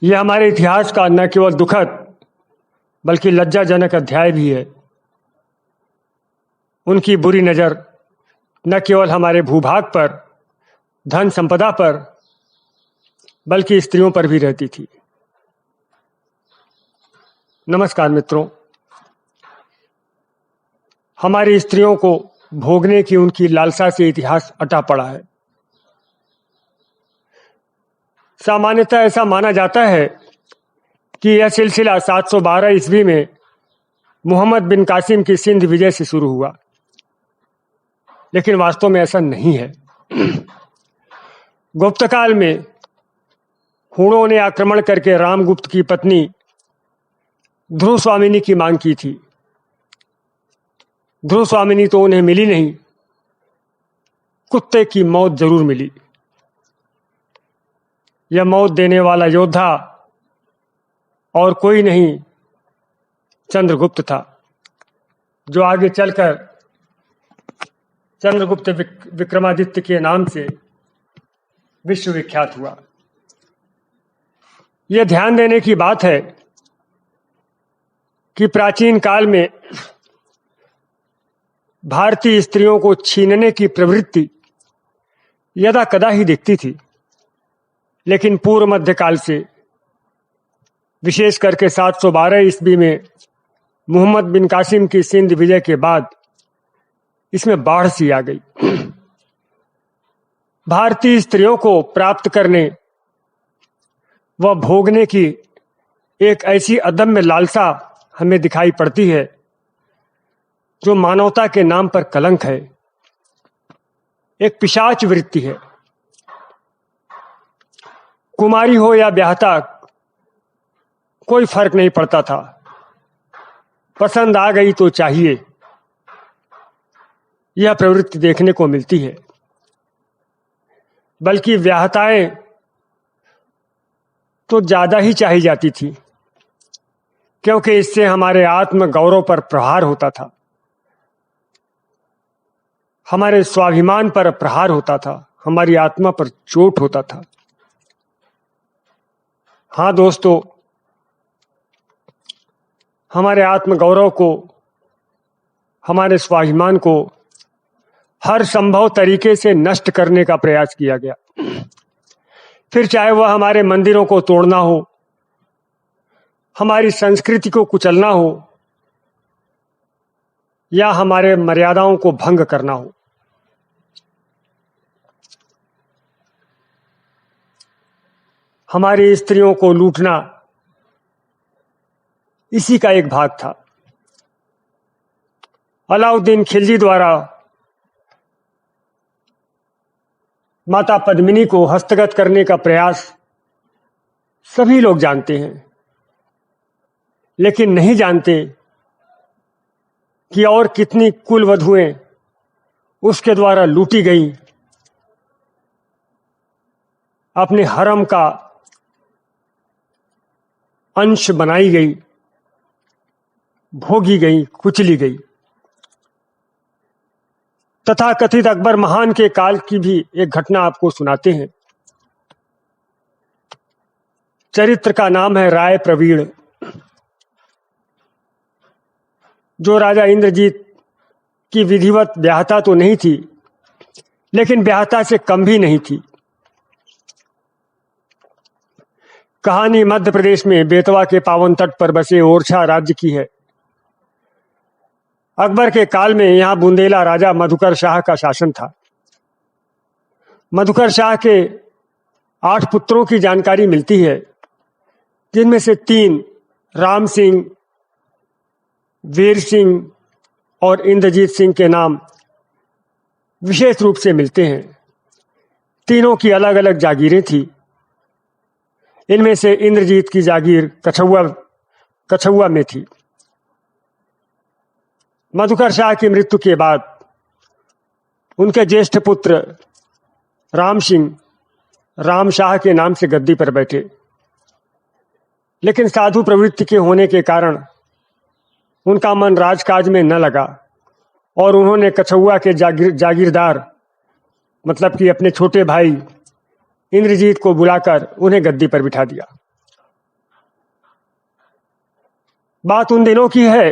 यह हमारे इतिहास का न केवल दुखद बल्कि लज्जाजनक अध्याय भी है। उनकी बुरी नज़र न केवल हमारे भूभाग पर, धन संपदा पर, बल्कि स्त्रियों पर भी रहती थी। नमस्कार मित्रों, हमारी स्त्रियों को भोगने की उनकी लालसा से इतिहास अटा पड़ा है। सामान्यतः ऐसा माना जाता है कि यह सिलसिला 712 ईस्वी में मोहम्मद बिन कासिम की सिंध विजय से शुरू हुआ, लेकिन वास्तव में ऐसा नहीं है। गुप्त काल में हूणों ने आक्रमण करके रामगुप्त की पत्नी ध्रुव स्वामिनी की मांग की थी। ध्रुव स्वामिनी तो उन्हें मिली नहीं, कुत्ते की मौत जरूर मिली। यह मौत देने वाला योद्धा और कोई नहीं, चंद्रगुप्त था, जो आगे चलकर चंद्रगुप्त विक्रमादित्य के नाम से विश्वविख्यात हुआ। यह ध्यान देने की बात है कि प्राचीन काल में भारतीय स्त्रियों को छीनने की प्रवृत्ति यदा कदा ही दिखती थी, लेकिन पूर्व मध्यकाल से विशेष करके 712 ईस्वी में मोहम्मद बिन कासिम की सिंध विजय के बाद इसमें बाढ़ सी आ गई। भारतीय स्त्रियों को प्राप्त करने व भोगने की एक ऐसी अदम्य लालसा हमें दिखाई पड़ती है जो मानवता के नाम पर कलंक है, एक पिशाच वृत्ति है। कुमारी हो या ब्याहता, कोई फर्क नहीं पड़ता था। पसंद आ गई तो चाहिए, यह प्रवृत्ति देखने को मिलती है। बल्कि ब्याहताएं तो ज्यादा ही चाही जाती थी, क्योंकि इससे हमारे आत्म गौरव पर प्रहार होता था, हमारे स्वाभिमान पर प्रहार होता था, हमारी आत्मा पर चोट होता था। हाँ दोस्तों, हमारे आत्मगौरव को, हमारे स्वाभिमान को हर संभव तरीके से नष्ट करने का प्रयास किया गया। फिर चाहे वह हमारे मंदिरों को तोड़ना हो, हमारी संस्कृति को कुचलना हो, या हमारे मर्यादाओं को भंग करना हो। हमारी स्त्रियों को लूटना इसी का एक भाग था। अलाउद्दीन खिलजी द्वारा माता पद्मिनी को हस्तगत करने का प्रयास सभी लोग जानते हैं, लेकिन नहीं जानते कि और कितनी कुलवधुएं उसके द्वारा लूटी गई, अपने हरम का अंश बनाई गई, भोगी गई, कुचली गई। तथा कथित अकबर महान के काल की भी एक घटना आपको सुनाते हैं। चरित्र का नाम है राय प्रवीण, जो राजा इंद्रजीत की विधिवत ब्याहता तो नहीं थी, लेकिन ब्याहता से कम भी नहीं थी। कहानी मध्य प्रदेश में बेतवा के पावन तट पर बसे ओरछा राज्य की है। अकबर के काल में यहां बुंदेला राजा मधुकर शाह का शासन था। मधुकर शाह के 8 पुत्रों की जानकारी मिलती है, जिनमें से 3 राम सिंह, वीर सिंह और इंद्रजीत सिंह के नाम विशेष रूप से मिलते हैं। तीनों की अलग अलग जागीरें थी। इनमें से इंद्रजीत की जागीर कछुआ में थी। मधुकर शाह की मृत्यु के बाद उनके ज्येष्ठ पुत्र राम सिंह राम शाह के नाम से गद्दी पर बैठे, लेकिन साधु प्रवृत्ति के होने के कारण उनका मन राजकाज में न लगा और उन्होंने कछुआ के जागीरदार मतलब कि अपने छोटे भाई इंद्रजीत को बुलाकर उन्हें गद्दी पर बिठा दिया बात उन दिनों की है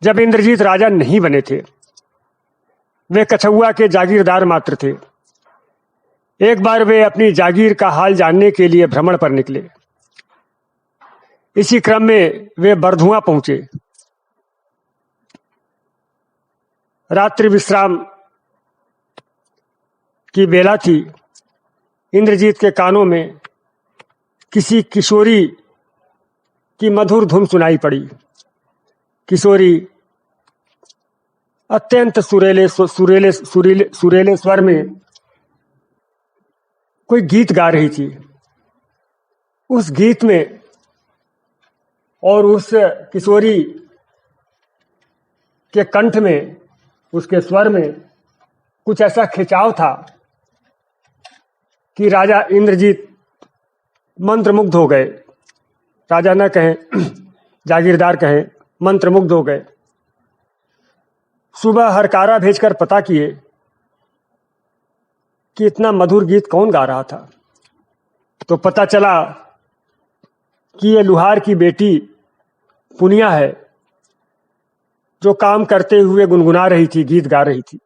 जब इंद्रजीत राजा नहीं बने थे। वे कछुआ के जागीरदार मात्र थे। एक बार वे अपनी जागीर का हाल जानने के लिए भ्रमण पर निकले। इसी क्रम में वे बरधुआ पहुंचे। रात्रि विश्राम की बेला थी। इंद्रजीत के कानों में किसी किशोरी की मधुर धुन सुनाई पड़ी। किशोरी अत्यंत सुरीले सुरीले सुरीले सुरीले स्वर में कोई गीत गा रही थी। उस गीत में और उस किशोरी के कंठ में, उसके स्वर में कुछ ऐसा खिंचाव था कि राजा इंद्रजीत मंत्रमुग्ध हो गए। राजा न कहें, जागीरदार कहें, मंत्रमुग्ध हो गए। सुबह हरकारा भेजकर पता किए कि इतना मधुर गीत कौन गा रहा था। तो पता चला कि ये लुहार की बेटी पुनिया है, जो काम करते हुए गुनगुना रही थी, गीत गा रही थी।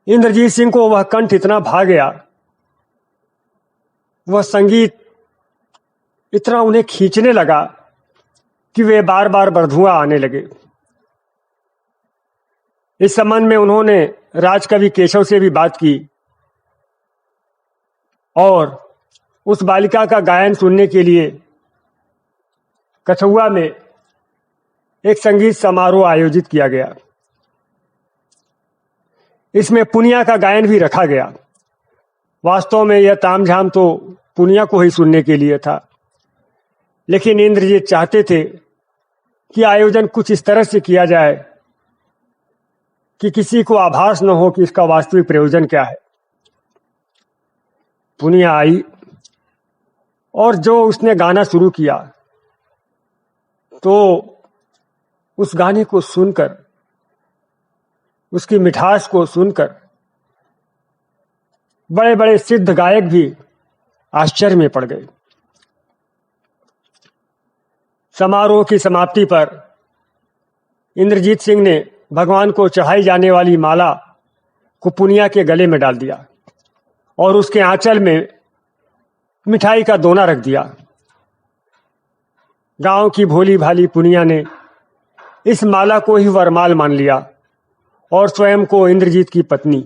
इंद्रजीत सिंह को वह कंठ इतना भा गया, वह संगीत इतना उन्हें खींचने लगा कि वे बार बार बरधुआ आने लगे। इस संबंध में उन्होंने राजकवि केशव से भी बात की और उस बालिका का गायन सुनने के लिए कछुआ में एक संगीत समारोह आयोजित किया गया। इसमें पुनिया का गायन भी रखा गया। वास्तव में यह तामझाम तो पुनिया को ही सुनने के लिए था, लेकिन इंद्रजीत चाहते थे कि आयोजन कुछ इस तरह से किया जाए कि किसी को आभास न हो कि इसका वास्तविक प्रयोजन क्या है। पुनिया आई और जो उसने गाना शुरू किया, तो उस गाने को सुनकर, उसकी मिठास को सुनकर बड़े बड़े सिद्ध गायक भी आश्चर्य में पड़ गए। समारोह की समाप्ति पर इंद्रजीत सिंह ने भगवान को चढ़ाई जाने वाली माला को पुनिया के गले में डाल दिया और उसके आंचल में मिठाई का दोना रख दिया। गांव की भोली भाली पुनिया ने इस माला को ही वरमाल मान लिया और स्वयं को इंद्रजीत की पत्नी।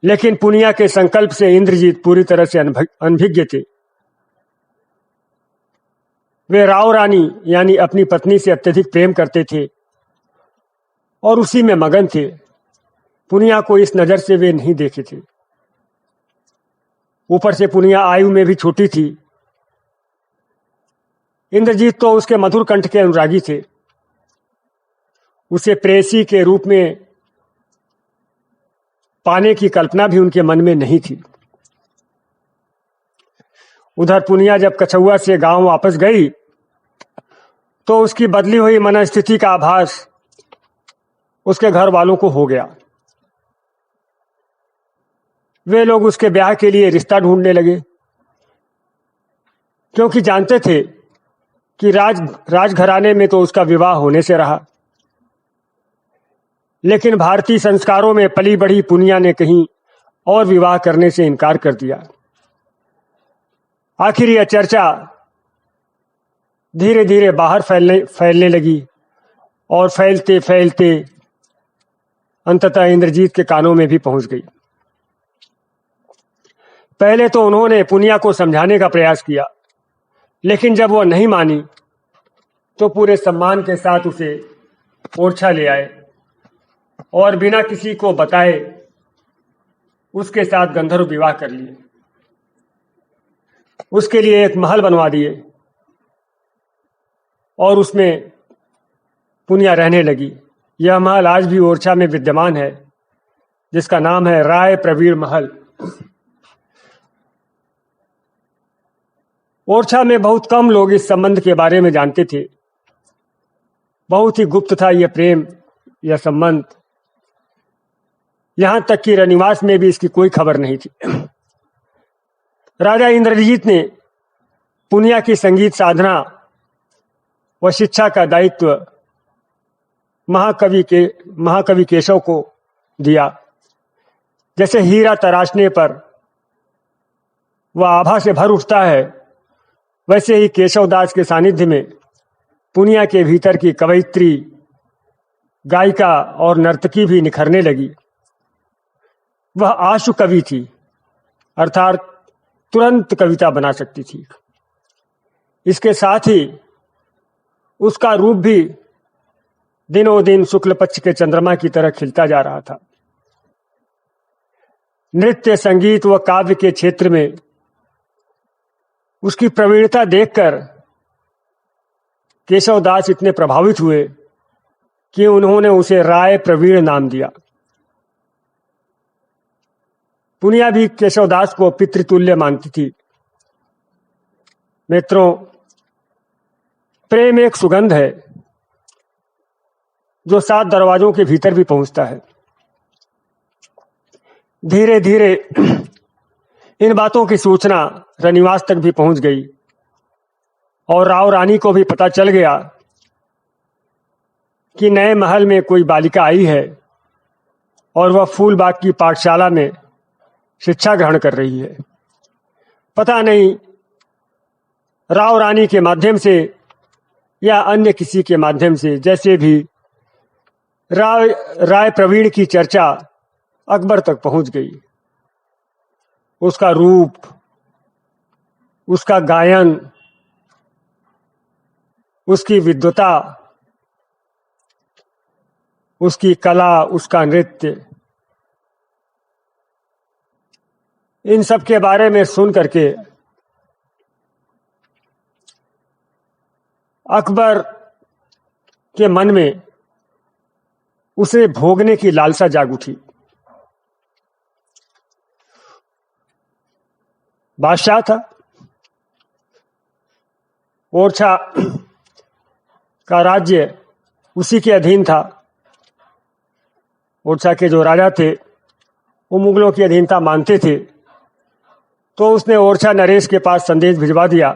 लेकिन पुनिया के संकल्प से इंद्रजीत पूरी तरह से अनभिज्ञ थे। वे राव रानी यानी अपनी पत्नी से अत्यधिक प्रेम करते थे और उसी में मगन थे। पुनिया को इस नजर से वे नहीं देखे थे। ऊपर से पुनिया आयु में भी छोटी थी। इंद्रजीत तो उसके मधुर कंठ के अनुरागी थे। उसे प्रेयसी के रूप में पाने की कल्पना भी उनके मन में नहीं थी। उधर पुनिया जब कछुआ से गांव वापस गई तो उसकी बदली हुई मनस्थिति का आभास उसके घर वालों को हो गया। वे लोग उसके ब्याह के लिए रिश्ता ढूंढने लगे, क्योंकि जानते थे कि राजघराने में तो उसका विवाह होने से रहा। लेकिन भारतीय संस्कारों में पली बढ़ी पुनिया ने कहीं और विवाह करने से इनकार कर दिया। आखिर यह चर्चा धीरे धीरे बाहर फैलने लगी और फैलते फैलते अंततः इंद्रजीत के कानों में भी पहुंच गई। पहले तो उन्होंने पुनिया को समझाने का प्रयास किया, लेकिन जब वह नहीं मानी तो पूरे सम्मान के साथ उसे ओरछा ले आए और बिना किसी को बताए उसके साथ गंधर्व विवाह कर लिए। उसके लिए एक महल बनवा दिए और उसमें पुनिया रहने लगी। यह महल आज भी ओरछा में विद्यमान है, जिसका नाम है राय प्रवीर महल। ओरछा में बहुत कम लोग इस संबंध के बारे में जानते थे। बहुत ही गुप्त था यह प्रेम, यह संबंध। यहां तक कि रनिवास में भी इसकी कोई खबर नहीं थी। राजा इंद्रजीत ने पुनिया की संगीत साधना व शिक्षा का दायित्व महाकवि केशव को दिया। जैसे हीरा तराशने पर वह आभा से भर उठता है, वैसे ही केशवदास के सानिध्य में पुनिया के भीतर की कवयित्री, गायिका और नर्तकी भी निखरने लगी। वह आशु कवि थी, अर्थात तुरंत कविता बना सकती थी। इसके साथ ही उसका रूप भी दिनों दिन शुक्ल पक्ष के चंद्रमा की तरह खिलता जा रहा था। नृत्य, संगीत व काव्य के क्षेत्र में उसकी प्रवीणता देखकर केशवदास इतने प्रभावित हुए कि उन्होंने उसे राय प्रवीण नाम दिया। पुनिया भी केशवदास को पितृतुल्य मानती थी। मित्रों, प्रेम एक सुगंध है जो 7 दरवाजों के भीतर भी पहुंचता है। धीरे धीरे इन बातों की सूचना रनिवास तक भी पहुंच गई और राव रानी को भी पता चल गया कि नए महल में कोई बालिका आई है और वह फूलबाग की पाठशाला में शिक्षा ग्रहण कर रही है। पता नहीं राव रानी के माध्यम से या अन्य किसी के माध्यम से, जैसे भी राय प्रवीण की चर्चा अकबर तक पहुंच गई। उसका रूप, उसका गायन, उसकी विद्वता, उसकी कला, उसका नृत्य, इन सब के बारे में सुन करके अकबर के मन में उसे भोगने की लालसा जाग उठी। बादशाह था, ओरछा का राज्य उसी के अधीन था। ओरछा के जो राजा थे वो मुगलों की अधीनता मानते थे, तो उसने ओरछा नरेश के पास संदेश भिजवा दिया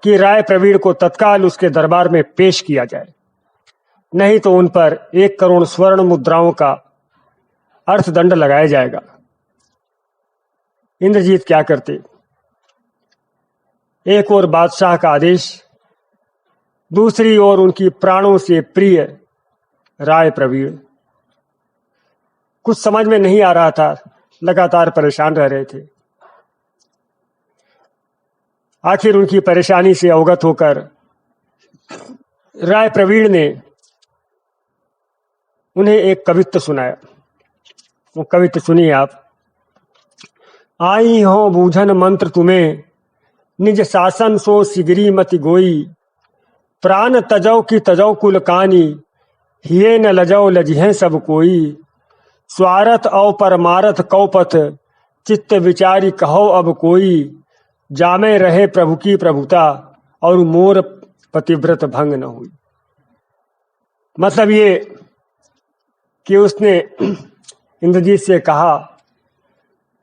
कि राय प्रवीण को तत्काल उसके दरबार में पेश किया जाए, नहीं तो उन पर 1 करोड़ स्वर्ण मुद्राओं का अर्थदंड लगाया जाएगा। इंद्रजीत क्या करते? एक ओर बादशाह का आदेश, दूसरी ओर उनकी प्राणों से प्रिय राय प्रवीण। कुछ समझ में नहीं आ रहा था, लगातार परेशान रह रहे थे। आखिर उनकी परेशानी से अवगत होकर राय प्रवीण ने उन्हें एक कवित्त सुनाया। वो कवित्त सुनिए आप। आई हो बूझन मंत्र तुम्हें, निज शासन सो सिगरी मति गोई। प्राण तजौ की तजौ कुल कानी, हिये न लजौ लजिहें सब कोई। स्वारथ औ परमारथ कौपथ, चित्त विचारी कहो अब कोई। जामे रहे प्रभु की प्रभुता, और मोर पतिव्रत भंग न हुई। मतलब ये कि उसने इंद्रजीत से कहा,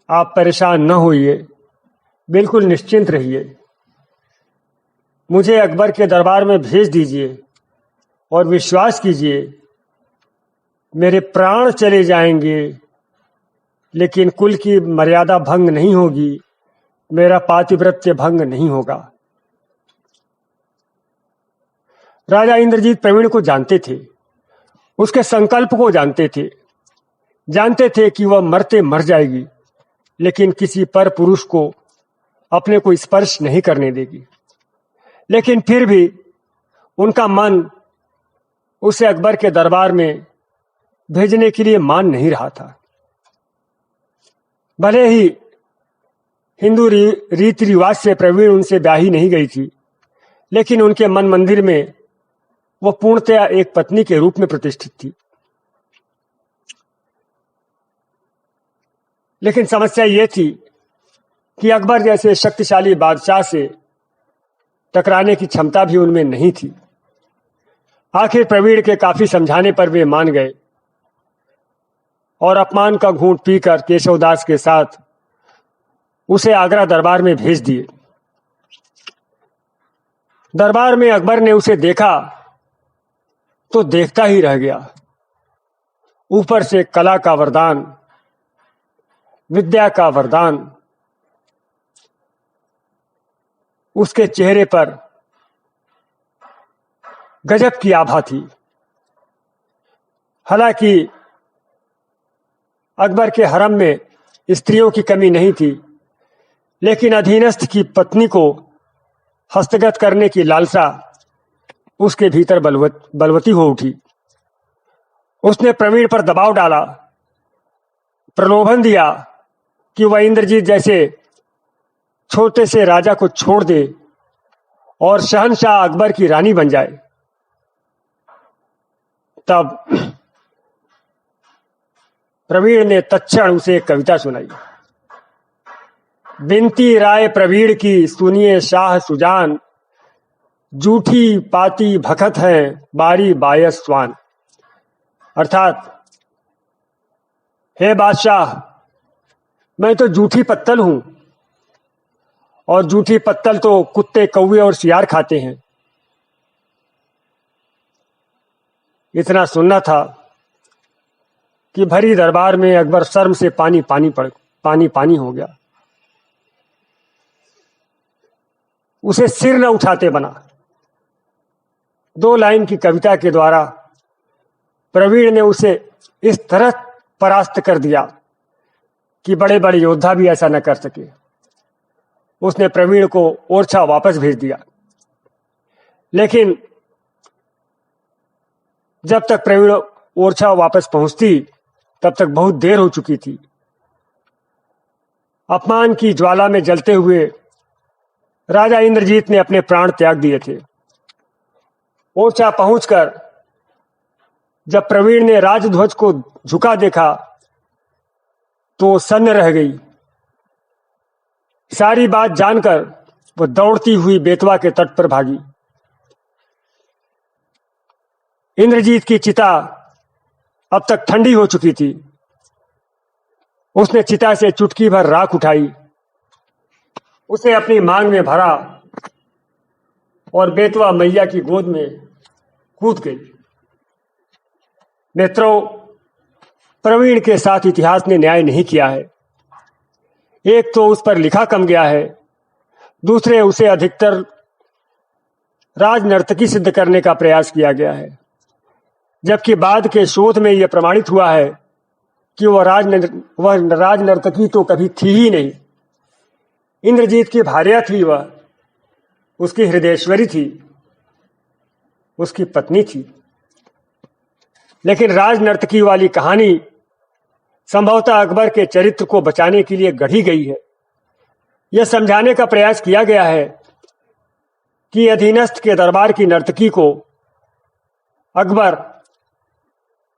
आप परेशान न होइए, बिल्कुल निश्चिंत रहिए, मुझे अकबर के दरबार में भेज दीजिए और विश्वास कीजिए मेरे प्राण चले जाएंगे लेकिन कुल की मर्यादा भंग नहीं होगी, मेरा पातिव्रत्य भंग नहीं होगा। राजा इंद्रजीत प्रवीण को जानते थे, उसके संकल्प को जानते थे कि वह मरते मर जाएगी, लेकिन किसी पर पुरुष को अपने को स्पर्श नहीं करने देगी। लेकिन फिर भी उनका मन उसे अकबर के दरबार में भेजने के लिए मान नहीं रहा था। भले ही हिंदू रीति रिवाज से प्रवीण उनसे ब्याही नहीं गई थी, लेकिन उनके मन मंदिर में वह पूर्णतया एक पत्नी के रूप में प्रतिष्ठित थी। लेकिन समस्या यह थी कि अकबर जैसे शक्तिशाली बादशाह से टकराने की क्षमता भी उनमें नहीं थी। आखिर प्रवीण के काफी समझाने पर वे मान गए और अपमान का घूंट पीकर केशवदास के साथ उसे आगरा दरबार में भेज दिए। दरबार में अकबर ने उसे देखा तो देखता ही रह गया। ऊपर से कला का वरदान, विद्या का वरदान उसके चेहरे पर गजब की आभा थी। हालांकि अकबर के हरम में स्त्रियों की कमी नहीं थी, लेकिन अधीनस्थ की पत्नी को हस्तगत करने की लालसा उसके भीतर बलवती हो उठी। उसने प्रवीण पर दबाव डाला, प्रलोभन दिया कि वह इंद्रजीत जैसे छोटे से राजा को छोड़ दे और शहंशाह अकबर की रानी बन जाए। तब प्रवीण ने तत्क्षण उसे एक कविता सुनाई। बिनती राय प्रवीण की सुनिए शाह सुजान, जूठी पाती भखत है बारी बायस स्वान। अर्थात, हे बादशाह, मैं तो जूठी पत्तल हूं और जूठी पत्तल तो कुत्ते, कौवे और सियार खाते हैं। इतना सुनना था कि भरी दरबार में अकबर शर्म से पानी पानी हो गया। उसे सिर न उठाते बना। 2 लाइन की कविता के द्वारा प्रवीण ने उसे इस तरह परास्त कर दिया कि बड़े बड़े योद्धा भी ऐसा न कर सके। उसने प्रवीण को ओरछा वापस भेज दिया। लेकिन जब तक प्रवीण ओरछा वापस पहुंचती तब तक बहुत देर हो चुकी थी। अपमान की ज्वाला में जलते हुए राजा इंद्रजीत ने अपने प्राण त्याग दिए थे। ओरछा पहुंचकर जब प्रवीण ने राजध्वज को झुका देखा तो सन्न रह गई। सारी बात जानकर वो दौड़ती हुई बेतवा के तट पर भागी। इंद्रजीत की चिता अब तक ठंडी हो चुकी थी। उसने चिता से चुटकी भर राख उठाई, उसे अपनी मांग में भरा और बेतवा मैया की गोद में कूद गई। मित्रों, प्रवीण के साथ इतिहास ने न्याय नहीं किया है। एक तो उस पर लिखा कम गया है, दूसरे उसे अधिकतर राजनर्तकी सिद्ध करने का प्रयास किया गया है, जबकि बाद के शोध में यह प्रमाणित हुआ है कि वह राजनर्तकी तो कभी थी ही नहीं। इंद्रजीत की भार्या थी, वह उसकी हृदयेश्वरी थी, उसकी पत्नी थी। लेकिन राजनर्तकी वाली कहानी संभवतः अकबर के चरित्र को बचाने के लिए गढ़ी गई है। यह समझाने का प्रयास किया गया है कि अधीनस्थ के दरबार की नर्तकी को अकबर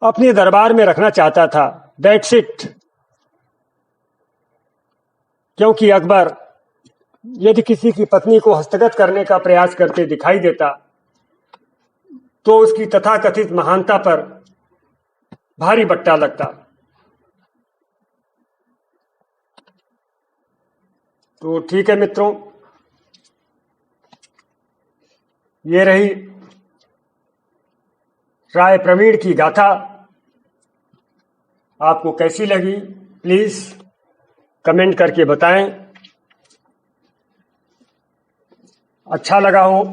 अपने दरबार में रखना चाहता था। That's it. क्योंकि अकबर यदि किसी की पत्नी को हस्तगत करने का प्रयास करते दिखाई देता तो उसकी तथाकथित महानता पर भारी बट्टा लगता। तो ठीक है मित्रों, ये रही राय प्रवीण की गाथा। आपको कैसी लगी प्लीज कमेंट करके बताएं। अच्छा लगा हो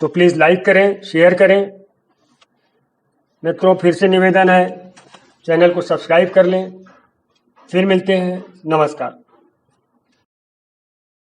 तो प्लीज लाइक करें, शेयर करें। मित्रों, फिर से निवेदन है, चैनल को सब्सक्राइब कर लें। फिर मिलते हैं। नमस्कार।